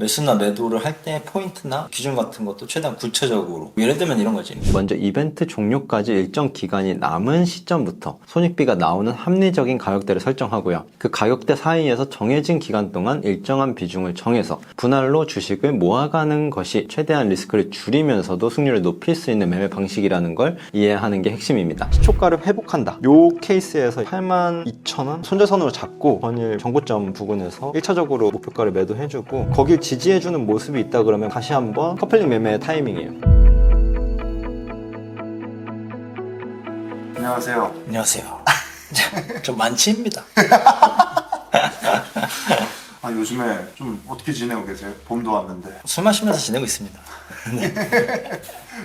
매수나 매도를 할 때 포인트나 기준 같은 것도 최대한 구체적으로, 예를 들면 이런 거지. 먼저 이벤트 종료까지 일정 기간이 남은 시점부터 손익비가 나오는 합리적인 가격대를 설정하고요. 그 가격대 사이에서 정해진 기간 동안 일정한 비중을 정해서 분할로 주식을 모아가는 것이 최대한 리스크를 줄이면서도 승률을 높일 수 있는 매매 방식이라는 걸 이해하는 게 핵심입니다. 시초가를 회복한다. 요 케이스에서 82,000원 손절선으로 잡고 전일 정고점 부근에서 1차적으로 목표가를 매도해주고 거길 지지해주는 모습이 있다 그러면 다시 한번 커플링 매매의 타이밍이에요. 안녕하세요. 안녕하세요. 좀 만취입니다. 아, 요즘에 좀 어떻게 지내고 계세요? 봄도 왔는데. 술 마시면서 지내고 있습니다. 네.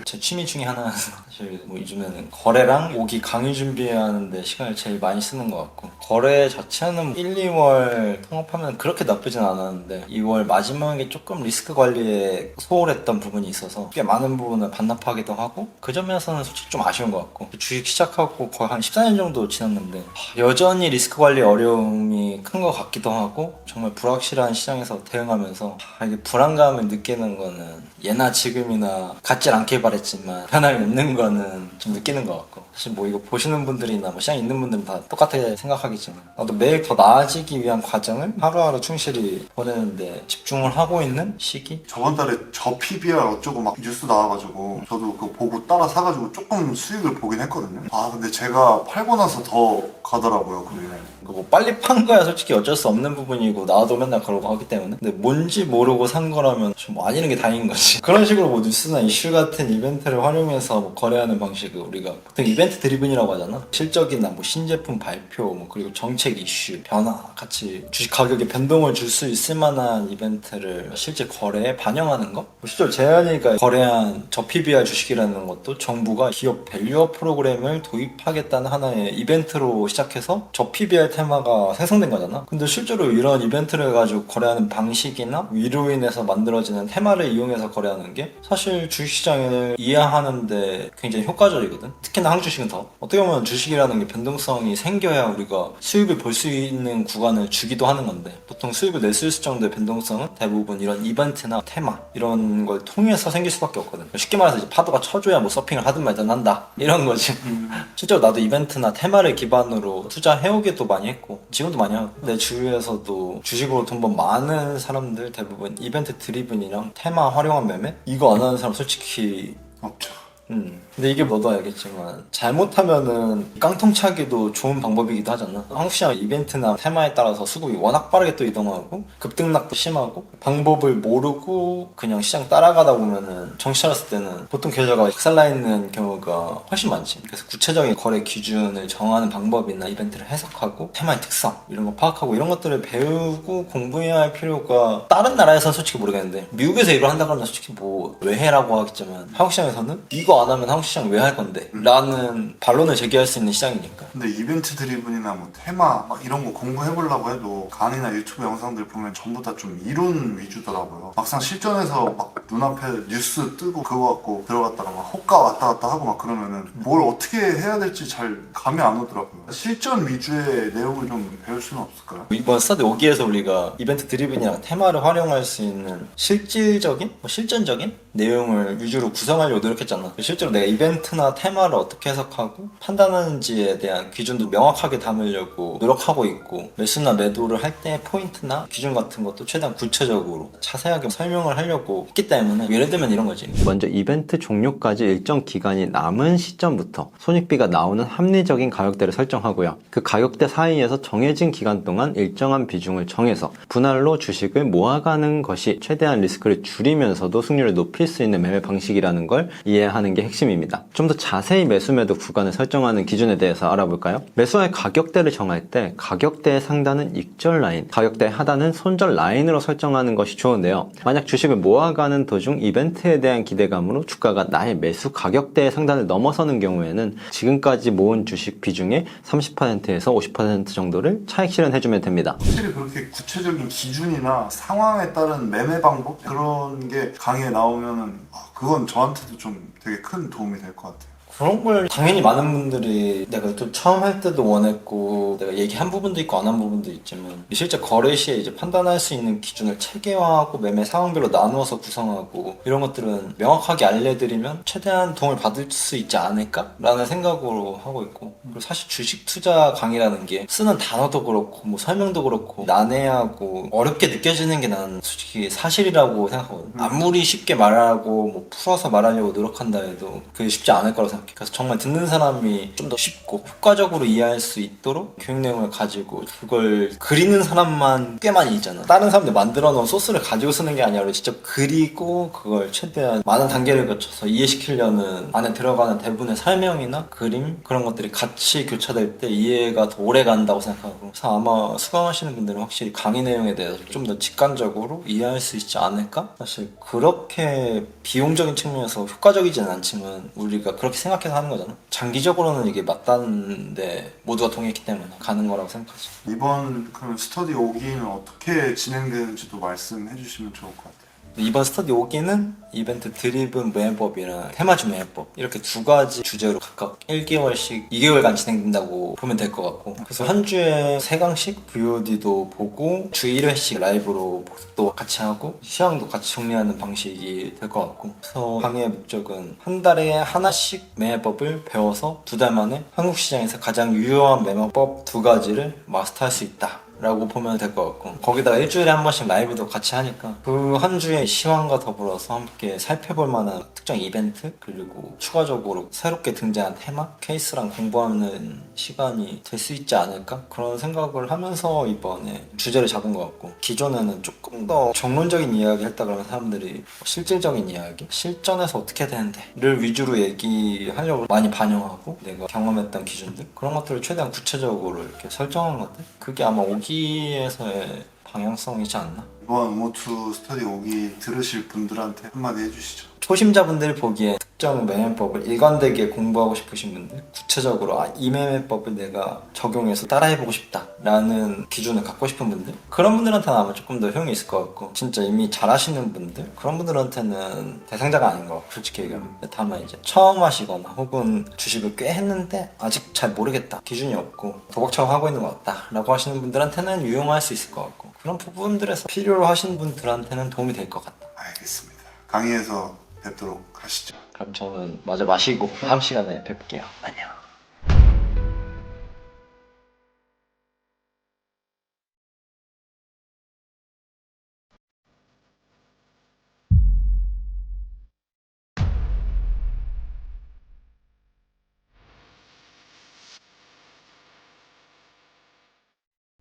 제 취미 중에 하나는 사실 뭐 요즘에는 거래랑 오기 강의 준비하는데 시간을 제일 많이 쓰는 것 같고, 거래 자체는 1, 2월 통합하면 그렇게 나쁘진 않았는데 2월 마지막에 조금 리스크 관리에 소홀했던 부분이 있어서 꽤 많은 부분을 반납하기도 하고, 그 점에서는 솔직히 좀 아쉬운 것 같고, 주식 시작하고 거의 한 14년 정도 지났는데 여전히 리스크 관리 어려움이 큰 것 같기도 하고, 정말 불확실한 시장에서 대응하면서 이게 불안감을 느끼는 거는 예나 지금이나 같질 않길 바랬지만 변함이 없는 거는 좀 느끼는 것 같고, 사실 뭐 이거 보시는 분들이나 뭐 시장에 있는 분들은 다 똑같게 생각하겠지만, 나도 매일 더 나아지기 위한 과정을 하루하루 충실히 보내는데 집중을 하고 있는 시기? 저번 달에 저 PBR 어쩌고 막 뉴스 나와가지고 저도 그거 보고 따라 사가지고 조금 수익을 보긴 했거든요. 아, 근데 제가 팔고 나서 더 가더라고요, 그게. 뭐 빨리 판 거야 솔직히 어쩔 수 없는 부분이고, 나도 맨날 그러고 하기 때문에. 근데 뭔지 모르고 산 거라면 좀 아니는 게 다행인 거지. 그런 식으로 뭐 뉴스나 이슈 같은 이벤트를 활용해서 뭐 거래하는 방식을 우리가 보통 이벤트 드리븐이라고 하잖아. 실적이나 뭐 신제품 발표, 뭐 그리고 정책 이슈, 변화, 같이 주식 가격에 변동을 줄 수 있을 만한 이벤트를 실제 거래에 반영하는 거? 뭐 실제로 재현이가 거래한 저 PBR 주식이라는 것도 정부가 기업 밸류업 프로그램을 도입하겠다는 하나의 이벤트로 시작해서 저 PBR 테마가 생성된 거잖아. 근데 실제로 이런 이벤트를 가지고 거래하는 방식이나 이로 인해서 만들어지는 테마를 이용해서 거래하는 게 사실 주식시장을 이해하는데 굉장히 효과적이거든. 특히나 한국 주식은 더. 어떻게 보면 주식이라는 게 변동성이 생겨야 우리가 수익을 볼 수 있는 구간을 주기도 하는 건데, 보통 수익을 낼 수 있을 정도의 변동성은 대부분 이런 이벤트나 테마 이런 걸 통해서 생길 수밖에 없거든. 쉽게 말해서 이제 파도가 쳐줘야 뭐 서핑을 하든 말든 한다 이런 거지. 실제로 나도 이벤트나 테마를 기반으로 투자해오기도 많이 했고 지금도 많이 하고, 내 주위에서도 주식으로 돈 번 많은 사람들 대부분 이벤트 드리븐이랑 테마 활용한 매매? 이거 안 하는 사람 솔직히 없죠. 근데 이게 너도 알겠지만 잘못하면은 깡통차기도 좋은 방법이기도 하잖아. 한국 시장 이벤트나 테마에 따라서 수급이 워낙 빠르게 또 이동하고 급등락도 심하고, 방법을 모르고 그냥 시장 따라가다 보면은 정신 차렸을 때는 보통 계좌가 박살나 있는 경우가 훨씬 많지. 그래서 구체적인 거래 기준을 정하는 방법이나 이벤트를 해석하고 테마의 특성 이런 거 파악하고 이런 것들을 배우고 공부해야 할 필요가, 다른 나라에서는 솔직히 모르겠는데 미국에서 일을 한다 그러면 솔직히 뭐 왜 해라고 하겠지만 한국 시장에서는 이거 안 하면 한국 시장 왜 할 건데? 라는 반론을 제기할 수 있는 시장이니까. 근데 이벤트 드리븐이나 뭐 테마 막 이런 거 공부해보려고 해도 강의나 유튜브 영상들 보면 전부 다 좀 이론 위주더라고요. 막상 실전에서 막 눈앞에 뉴스 뜨고 그거 갖고 들어갔다가 막 호가 왔다 갔다 하고 막 그러면은 뭘 어떻게 해야 될지 잘 감이 안 오더라고요. 실전 위주의 내용을 좀 배울 수는 없을까요? 이번 스타드 5기에서 우리가 이벤트 드리븐이랑 테마를 활용할 수 있는 실질적인, 실전적인 내용을 위주로 구성하려고 노력했잖아. 실제로 내가 이벤트나 테마를 어떻게 해석하고 판단하는지에 대한 기준도 명확하게 담으려고 노력하고 있고, 매수나 매도를 할 때 포인트나 기준 같은 것도 최대한 구체적으로 자세하게 설명을 하려고 했기 때문에, 예를 들면 이런 거지. 먼저 이벤트 종료까지 일정 기간이 남은 시점부터 손익비가 나오는 합리적인 가격대를 설정하고요. 그 가격대 사이에서 정해진 기간 동안 일정한 비중을 정해서 분할로 주식을 모아가는 것이 최대한 리스크를 줄이면서도 승률을 높일 수 있는 매매 방식이라는 걸 이해하는 게 핵심입니다. 좀 더 자세히 매수 매도 구간을 설정하는 기준에 대해서 알아볼까요? 매수할 가격대를 정할 때 가격대의 상단은 익절 라인, 가격대의 하단은 손절 라인으로 설정하는 것이 좋은데요. 만약 주식을 모아가는 도중 이벤트에 대한 기대감으로 주가가 나의 매수 가격대의 상단을 넘어서는 경우에는 지금까지 모은 주식 비중의 30%에서 50% 정도를 차익 실현해주면 됩니다. 확실히 그렇게 구체적인 기준이나 상황에 따른 매매 방법 그런 게 강의에 나오면은 그건 저한테도 좀 되게 큰 도움이 될 것 같아요. 그런 걸 당연히 많은 분들이 내가 또 처음 할 때도 원했고 내가 얘기한 부분도 있고 안 한 부분도 있지만 실제 거래 시에 이제 판단할 수 있는 기준을 체계화하고 매매 상황별로 나누어서 구성하고 이런 것들은 명확하게 알려드리면 최대한 도움을 받을 수 있지 않을까라는 생각으로 하고 있고 그리고 사실 주식 투자 강의라는 게 쓰는 단어도 그렇고 뭐 설명도 그렇고 난해하고 어렵게 느껴지는 게 난 솔직히 사실이라고 생각하거든. 아무리 쉽게 말하고 뭐 풀어서 말하려고 노력한다 해도 그게 쉽지 않을 거라고 생각해. 그래서 정말 듣는 사람이 좀 더 쉽고 효과적으로 이해할 수 있도록 교육 내용을 가지고 그걸 그리는 사람만 꽤 많이 있잖아. 다른 사람들 만들어 놓은 소스를 가지고 쓰는 게 아니라 직접 그리고 그걸 최대한 많은 단계를 거쳐서 이해시키려는 안에 들어가는 대부분의 설명이나 그림 그런 것들이 같이 교차될 때 이해가 더 오래 간다고 생각하고 그래서 아마 수강하시는 분들은 확실히 강의 내용에 대해서 좀 더 직관적으로 이해할 수 있지 않을까? 사실 그렇게 비용적인 측면에서 효과적이지는 않지만 우리가 그렇게 생각해서 하는 거잖아. 장기적으로는 이게 맞다는데 모두가 동의했기 때문에 가는 거라고 생각하지. 이번 그럼 스터디 5기는 어떻게 진행되는지도 말씀해 주시면 좋을 것 같아요. 이번 스터디 5기는 이벤트 드리븐 매매법이랑 테마주 매매법 이렇게 두 가지 주제로 각각 1개월씩 2개월간 진행된다고 보면 될 것 같고 그래서 한 주에 3강씩 VOD도 보고 주 1회씩 라이브로 복습도 같이 하고 시황도 같이 정리하는 방식이 될 것 같고 그래서 강의의 목적은 한 달에 하나씩 매매법을 배워서 2달 만에 한국 시장에서 가장 유효한 매매법 2가지를 마스터할 수 있다 라고 보면 될 것 같고 거기다가 일주일에 한 번씩 라이브도 같이 하니까 그 한 주의 시황과 더불어서 함께 살펴볼 만한 특정 이벤트 그리고 추가적으로 새롭게 등장한 테마 케이스랑 공부하는 시간이 될 수 있지 않을까 그런 생각을 하면서 이번에 주제를 잡은 것 같고 기존에는 조금 더 정론적인 이야기 했다 그러면 사람들이 실질적인 이야기 실전에서 어떻게 되는데를 위주로 얘기하려고 많이 반영하고 내가 경험했던 기준들 그런 것들을 최대한 구체적으로 이렇게 설정한 것들 그게 아마 5기에서의 방향성이지 않나? 이번 우모투 스터디 5기 들으실 분들한테 한마디 해주시죠. 초심자분들이 보기에 특정 매매법을 일관되게 공부하고 싶으신 분들 구체적으로 이 매매법을 내가 적용해서 따라해보고 싶다라는 기준을 갖고 싶은 분들 그런 분들한테는 아마 조금 더 효용이 있을 것 같고 진짜 이미 잘하시는 분들 그런 분들한테는 대상자가 아닌 것 같고 솔직히 얘기하면 다만 이제 처음 하시거나 혹은 주식을 꽤 했는데 아직 잘 모르겠다 기준이 없고 도박처럼 하고 있는 것 같다 라고 하시는 분들한테는 유용할 수 있을 것 같고 그런 부분들에서 필요로 하시는 분들한테는 도움이 될 것 같다. 알겠습니다. 강의에서 뵙도록 하시죠. 그럼 저는 마저 마시고 다음 시간에 뵐게요. 안녕.